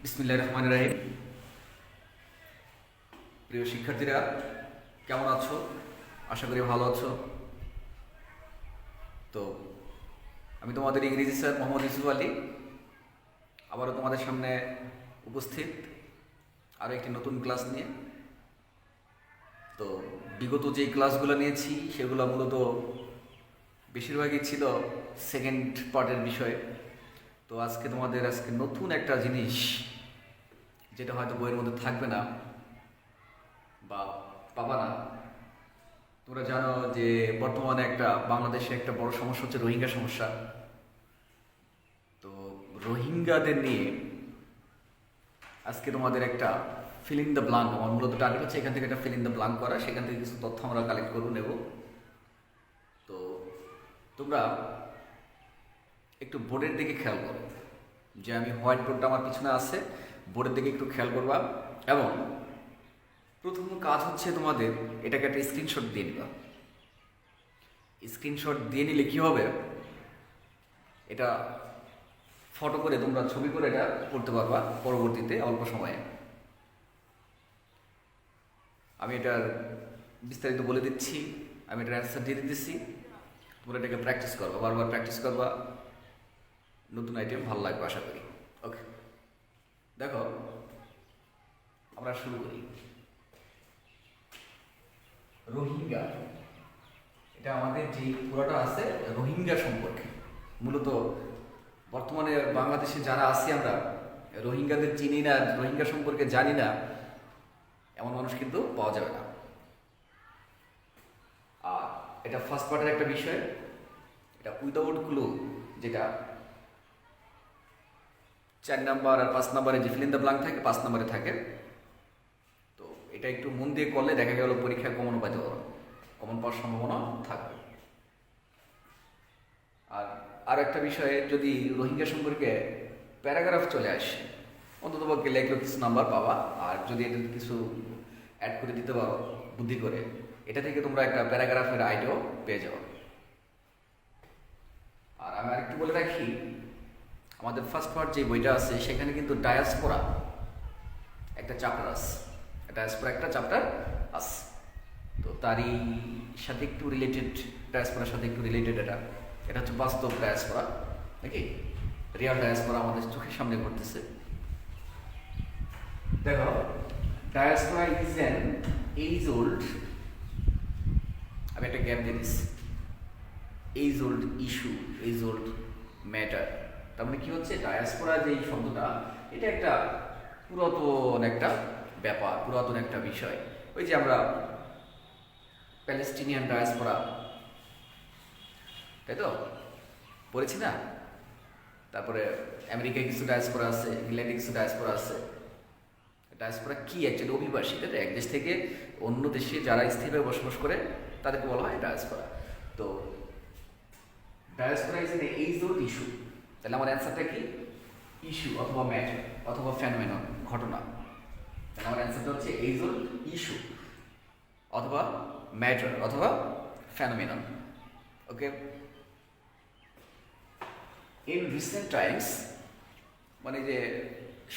বিসমিল্লাহির রহমানির রহিম। প্রিয় শিক্ষার্থীরা, কেমন আছো? আশা করি ভালো আছো। তো আমি তোমাদের ইংরেজি স্যার মোহাম্মদ ইউসুফ আলী আবারও তোমাদের সামনে উপস্থিত আরও একটি নতুন ক্লাস নিয়ে। তো বিগত যেই ক্লাসগুলো নিয়েছি সেগুলো মূলত বেশিরভাগই ছিল সেকেন্ড পার্টের বিষয়। তো আজকে নতুন একটা জিনিস, যেটা হয়তো বইয়ের মধ্যে থাকবে না বা পাবা না। তোমরা জানো যে বর্তমানে বাংলাদেশে একটা বড় সমস্যা হচ্ছে রোহিঙ্গা সমস্যা। তো রোহিঙ্গাদের নিয়ে আজকে তোমাদের একটা ফিল ইন দ্য ব্লাঙ্ক, আমার মূলত টার্গেট হচ্ছে এখান থেকে একটা ফিল ইন দ্য ব্লাঙ্ক করা, সেখান থেকে কিছু তথ্য আমরা কালেক্ট করবো নেব। তো তোমরা একটু বোর্ডের দিকে খেয়াল করো, যে আমি হোয়াইট বোর্ডটা আমার পিছনে আছে, বোর্ডের দিকে একটু খেয়াল করবা। এবং প্রথম কাজ হচ্ছে তোমাদের এটাকে একটা স্ক্রিনশট দিয়ে নিবা। স্ক্রিনশট দিয়ে নিলে কী হবে, এটা ফটো করে তোমরা ছবি করে এটা করতে পারবা পরবর্তীতে অল্প সময়ে। আমি এটার বিস্তারিত বলে দিচ্ছি, আমি এটার অ্যান্সার দিয়ে দিতেছি। তোমরা এটাকে প্র্যাকটিস করবা, বারবার প্র্যাকটিস করবা, নতুন আইটেম ভালো লাগবে আশা করি। ওকে, দেখো আমরা শুরু করি। রোহিঙ্গা, এটা আমাদের যে পুরোটা আছে রোহিঙ্গা সম্পর্কে। মূলত বর্তমানে বাংলাদেশে যারা আছি আমরা রোহিঙ্গাদের চিনি না, রোহিঙ্গা সম্পর্কে জানি না, এমন মানুষ কিন্তু পাওয়া যাবে না। আর এটা ফার্স্ট পার্টের একটা বিষয়, এটা উইদাউট ক্লু, যেটা 4 নাম্বার আর 5 নাম্বারে যে ফিল ইন দ্য ব্ল্যাঙ্ক থাকে 5 নাম্বারে থাকে। তো এটা একটু মন দিয়ে করলে দেখা গেল পরীক্ষায় কমন পাওয়ার সম্ভাবনা থাকবে। আর একটা বিষয়ে, যদি রোহিঙ্গা সম্পর্কে প্যারাগ্রাফ চলে আসে, অন্ততপক্ষে লেখলো কিছু নাম্বার পাওয়া। আর যদি এটা কিছু অ্যাড করে দিতে পারো বুদ্ধি করে, এটা থেকে তোমরা একটা প্যারাগ্রাফের আইডিয়াও পেয়ে যাও। আর আমি আরেকটু বলে রাখি, আমাদের ফার্স্ট পার্ট যে বইটা আছে সেখানে কিন্তু ডায়াসপোরা একটা চ্যাপ্টার আছে, তো তারই সাথে একটু রিলেটেড, ডায়াসপোরার সাথে একটু রিলেটেড। এটা হচ্ছে বাস্তব ডায়াসপোরা, নাকি রিয়াল ডায়াসপোরা আমাদের চোখের সামনে ঘটতেছে। দেখো, diaspora is an age old, আমি একটা গ্যাপ দিয়ে দিচ্ছি, age old issue, age old matter. তার মানে কি হচ্ছে, ডায়াসপোরা যে শব্দটা, এটা একটা পুরাতন একটা ব্যাপার, পুরাতন একটা বিষয়। ওই যে আমরা প্যালেস্টিনিয়ান ডায়াসপোরা, তাই তো পড়েছি না? তারপরে আমেরিকায় কিছু ডায়াসপোরা আছে, ইংল্যান্ডে কিছু ডায়াসপোরা আছে। ডায়াসপোরা কি অ্যাকচুয়ালি? অভিবাসী, তাই তো? এক দেশ থেকে অন্য দেশে যারা স্থিরভাবে বসবাস করে তাদেরকে বলা হয় ডায়াসপোরা। তো diaspora is an age old issue. তাহলে আমার অ্যান্সারটা কি? ইস্যু অথবা ম্যাটার অথবা ফেনোমেনন, ঘটনা। তাহলে আমার অ্যান্সারটা হচ্ছে এইজ ওল্ড ইস্যু অথবা ম্যাটার অথবা phenomenon. Okay, in recent Times, মানে যে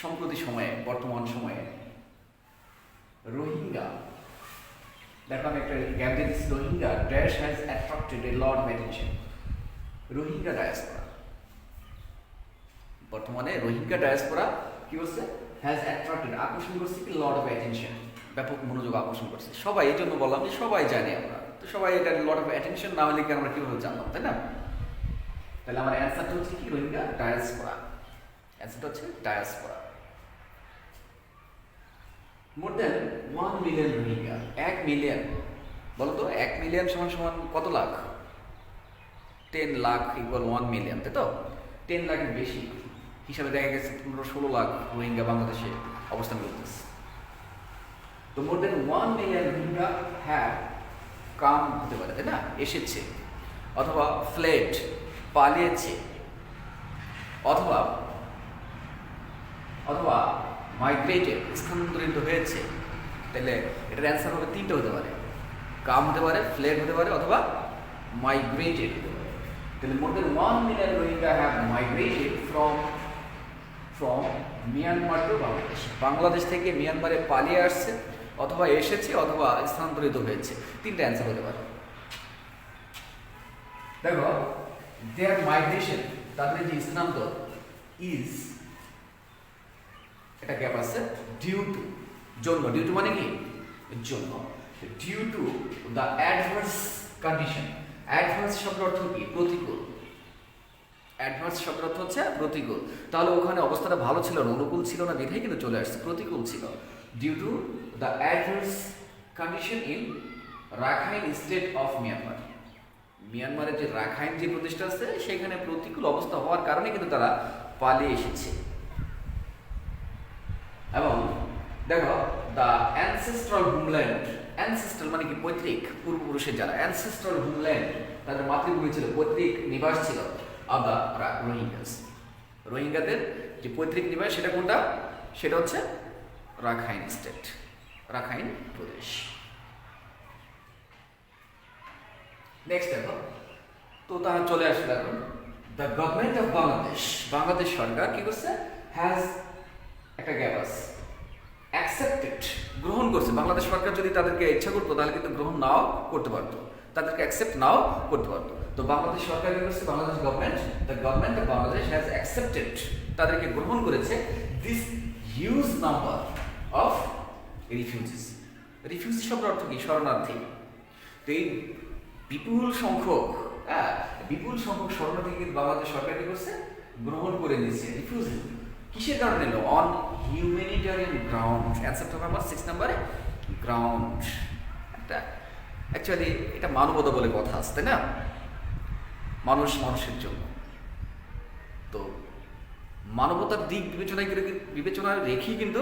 সম্প্রতি সময়ে, বর্তমান সময়ে রোহিঙ্গা, দেখো আমি একটা গ্যাপ দিয়ে দিচ্ছি, Rohingya dash has attracted A lot of attention. Rohingya diaspora, বর্তমানে রোহিঙ্গা ডায়াসপোরা কি করছে? হ্যাজ অ্যাট্রাক্টেড, আকর্ষণ করছে কি? লট অফ অ্যাটেনশন, ব্যাপক মনোযোগ আকর্ষণ করছে। সবাই, এই জন্য বললাম যে সবাই জানি আমরা, তো সবাই এটা লট অফ অ্যাটেনশন না হলে কি আমরা কীভাবে জানলাম, তাই না? তাহলে আমার অ্যান্সারটা হচ্ছে কি? রোহিঙ্গা ডায়াসপোরা। অ্যান্সারটা হচ্ছে ডায়াসপোরা। মোর দেন 1 মিলিয়ন রোহিঙ্গা, 1 মিলিয়ন। বলো তো 1 মিলিয়ন সমান সমান কত লাখ? 10 লাখ ইকুয়াল 1 মিলিয়ন, তাই তো? 10 লাখের বেশি হিসাবে দেখা গেছে 15-16 লাখ রোহিঙ্গা বাংলাদেশে অবস্থান করতেছে। তো মোর than 1 million Rohingya have come, হতে পারে, তাই না? এসেছে, অথবা ফ্লেড, পালিয়েছে, অথবা অথবা মাইগ্রেটেড, স্থানান্তরিত হয়েছে। তাহলে এটার অ্যান্সার হবে 3টে হতে পারে, কাম হতে পারে, ফ্লেড হতে পারে, অথবা মাইগ্রেটেড হতে পারে। তাহলে more than 1 million Rohingya have migrated from from Myanmar to Bangladesh, Bangladesh থেকে মিয়ানমারে পালিয়ে আসছে অথবা এসেছে অথবা স্থানান্তরিত হয়েছে। তিনটা অ্যান্সার হতে পারে। দেখো, দেয়ার মাইগ্রেশন, তাদের যে স্থানান্তর, ইজ, এটা গ্যাপ আছে, ডিউ টু, জন্য, ডিউ টু মানে কি জন্য, due to the adverse condition. Adverse শব্দের অর্থ কি প্রতিকূল, অ্যাডভার্স শব্দের অর্থ হচ্ছে প্রতিকূল। তাহলে ওখানে অবস্থাটা ভালো ছিল না, অনুকূল ছিল না, বিধায় কিন্তু চলে আসছে, প্রতিকূল ছিল। Due to the adverse condition in Rakhine State of Myanmar, মিয়ানমারের যে রাখাইন যে প্রদেশটা আছে সেখানে প্রতিকূল অবস্থা হওয়ার কারণে কিন্তু তারা পালিয়ে এসেছে। এবং দেখো, দ্য অ্যানসেস্ট্রাল হোমল্যান্ড, অ্যানসেস্ট্রাল মানে কি পৈতৃক, পূর্বপুরুষের যারা, অ্যানসেস্ট্রাল হোমল্যান্ড তাদের মাতৃভূমি ছিল, পৈতৃক নিবাস ছিল, অব দ্য রোহিঙ্গাস, রোহিঙ্গাদের যে পৈতৃক নিবাস সেটা কোনটা, সেটা হচ্ছে রাখাইন স্টেট, রাখাইন প্রদেশ। নেক্সট দেখো, তো তারা চলে আসলে এখন, the government of Bangladesh, Bangladesh সরকার কি করছে, হ্যাজ, একটা গ্যাপ আছে, অ্যাকসেপ্টেড, গ্রহণ করছে। বাংলাদেশ সরকার যদি তাদেরকে ইচ্ছা করতো তাহলে কিন্তু গ্রহণ নাও করতে পারতো, তাদেরকে অ্যাকসেপ্ট নাও করতে পারতো। তো বাংলাদেশ সরকার কি করছে, Bangladesh government, the government of Bangladesh has accepted, তাদেরকে গ্রহণ করেছে, this huge number of refugees. Refugee শব্দের অর্থ কি শরণার্থী। তো এই বিপুল সংখ্যক, বিপুল সংখ্যক শরণার্থী কিন্তু বাংলাদেশ সরকার কি করছে, গ্রহণ করে নিয়েছে। রিফিউজি কিসের কারণে এলো, অন হিউম্যানিটারিয়ান গ্রাউন্ড। অ্যান্সারটা নাম্বার 6 নম্বরে, গ্রাউন্ড। একটা অ্যাকচুয়ালি এটা মানবতা বলে কথা আছে, তাই না, মানুষ মানুষের জন্য। তো মানবতার দিক বিবেচনায় রেখেই কিন্তু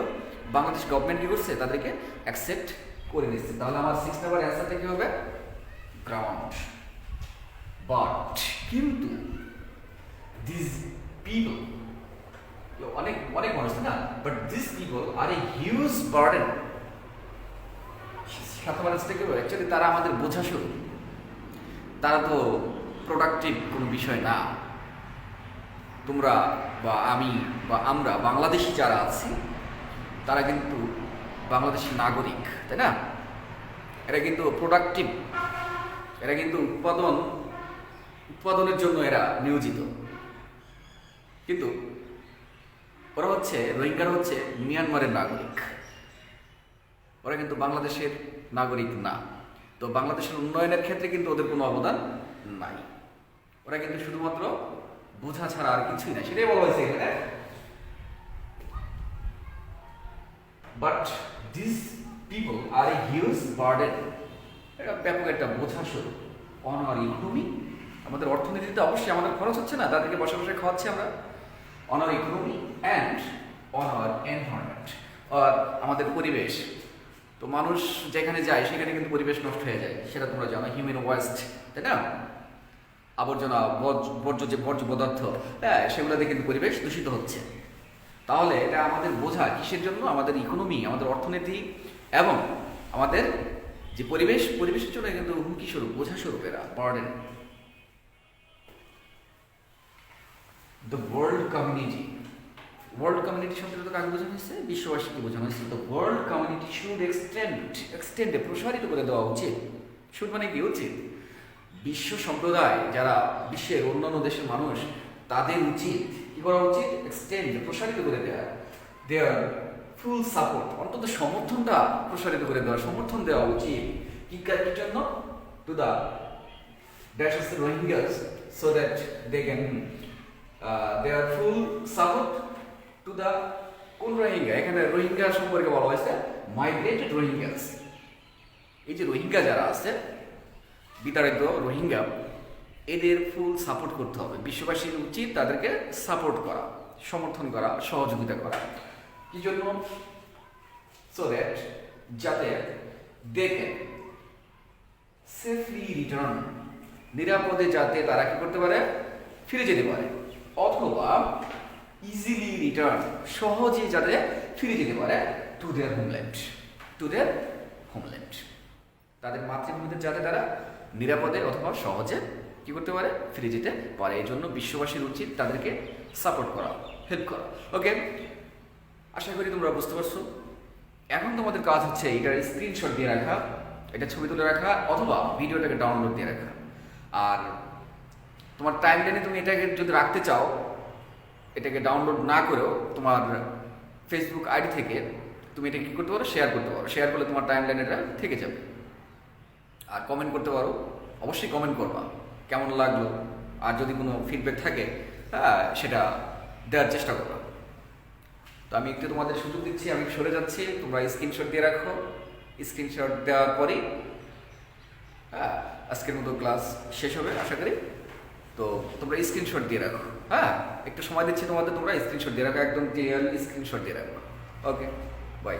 বাংলাদেশ গভর্নমেন্ট কি করছে, তাদেরকে অ্যাকসেপ্ট করে নিচ্ছে। তাহলে আমার 6 নম্বর অ্যান্সারটা কি হবে, গ্রাউন্ড। বাট কিন্তু দিস পিপল, অনেক অনেক মানুষ না, but this people are a huge burden. 7 number অ্যান্সারটা কি হবে, অ্যাকচুয়ালি তারা আমাদের বোঝা শুরু, তারা তো প্রোডাক্টিভ কোনো বিষয় না। তোমরা বা আমি বা আমরা বাংলাদেশি যারা আছি তারা কিন্তু বাংলাদেশি নাগরিক, তাই না, এরা কিন্তু প্রোডাক্টিভ, এরা কিন্তু উৎপাদনের জন্য এরা নিয়োজিত। কিন্তু ওরা হচ্ছে, রোহিঙ্গারা হচ্ছে মিয়ানমারের নাগরিক, ওরা কিন্তু বাংলাদেশের নাগরিক না। তো বাংলাদেশের উন্নয়নের ক্ষেত্রে কিন্তু ওদের কোনো অবদান নাই, ওরা কিন্তু শুধুমাত্র বোঝা ছাড়া আর কিছুই নাই, সেটাই বলা হয়েছে এখানে। But this people are a huge burden, এটা ব্যাপক একটা বোঝা স্বরূপ অন আওয়ার ইকোনমি, আমাদের অর্থনীতিতে অবশ্যই আমাদের খরচ হচ্ছে না, তাদেরকে বসে বসে খাওয়াচ্ছি আমরা, on our economy and on our environment, আর আমাদের পরিবেশ। তো মানুষ যেখানে যায় সেখানে কিন্তু পরিবেশ নষ্ট হয়ে যায়, সেটা তোমরা জানো, হিউম্যান ওয়েস্ট, তাই না, আবর্জনা, বর্জ্য পদার্থ, সেগুলোতে কিন্তু পরিবেশ দূষিত হচ্ছে। তাহলে এটা আমাদের বোঝা কিসের জন্য, আমাদের ইকোনমি, আমাদের অর্থনীতি এবং আমাদের যে পরিবেশের জন্য কিন্তু হুমকি স্বরূপ, বোঝা স্বরূপ এরা, burden. The world community, world community শব্দটা তো কাকে বোঝানো হয়েছে, বিশ্ববাসীকে বোঝানো হয়েছে। দ্য ওয়ার্ল্ড কমিউনিটি শুড এক্সটেন্ডে, প্রসারিত করে দেওয়া উচিত। শুড মানে কি, উচিত। বিশ্ব সম্প্রদায়, যারা বিশ্বের অন্যান্য দেশের মানুষ, তাদের উচিত কি করা উচিত, এক্সটেন্ড, প্রসারিত করে দেওয়া, দেয়ার ফুল সাপোর্ট, অন্তত সমর্থনটা প্রসারিত করে দেওয়া, সমর্থন দেওয়া উচিত। কি কাজের জন্য, to the that's Rohingyas, so that they can their full support to the, কোন রোহিঙ্গা, এখানে রোহিঙ্গা সম্পর্কে বলা হয়েছে মাইগ্রেটেড রোহিঙ্গাস। এই যে রোহিঙ্গা যারা আছে, বিতাড়িত রোহিঙ্গা, এদের ফুল সাপোর্ট করতে হবে। বিশ্ববাসীর উচিত তাদেরকে সাপোর্ট করা, সমর্থন করা, সহযোগিতা করা। কি জন্য, সো দ্যাট, যাতে দেখে সেফলি রিটার্ন, নিরাপদে যাতে তারা কি করতে পারে, ফিরে যেতে পারে, অথবা ইজিলি রিটার্ন, সহজে যাতে ফিরে যেতে পারে, to their homeland, to their homeland, তাদের মাতৃভূমিতে যাতে তারা নিরাপদে অথবা সহজে কি করতে পারে, ফিরে যেতে পারে। এই জন্য বিশ্ববাসীর উচিত তাদেরকে সাপোর্ট করা। হেল্প করা। ওকে, আশা করি তোমরা বুঝতে পারছো। এখন তোমাদের কাজ হচ্ছে এটার স্ক্রিনশট দিয়ে রাখা, এটা ছবি তুলে রাখা, অথবা ভিডিওটাকে ডাউনলোড দিয়ে রাখা। আর তোমার টাইম লাইনে তুমি এটাকে যদি রাখতে চাও, এটাকে ডাউনলোড না করেও তোমার ফেসবুক আইডি থেকে তুমি এটা কী করতে পারো, শেয়ার করতে পারো। শেয়ার করলে তোমার টাইম লাইনে এটা থেকে যাবে। আর কমেন্ট করতে পারো, অবশ্যই কমেন্ট করবা কেমন লাগলো, আর যদি কোনো ফিডব্যাক থাকে হ্যাঁ সেটা দেওয়ার চেষ্টা করবা। তো আমি একটু তোমাদের সুযোগ দিচ্ছি, আমি সরে যাচ্ছি, তোমরা স্ক্রিনশট দিয়ে রাখো। স্ক্রিনশট দেওয়ার পরেই হ্যাঁ আজকের মতো ক্লাস শেষ হবে আশা করি। তো তোমরা স্ক্রিনশট দিয়ে রাখো, হ্যাঁ একটু সময় দিচ্ছি তোমাদের, তোমরা স্ক্রিনশট দিয়ে রাখো, একদম ক্লিয়ার স্ক্রিনশট দিয়ে রাখো। ওকে, বাই।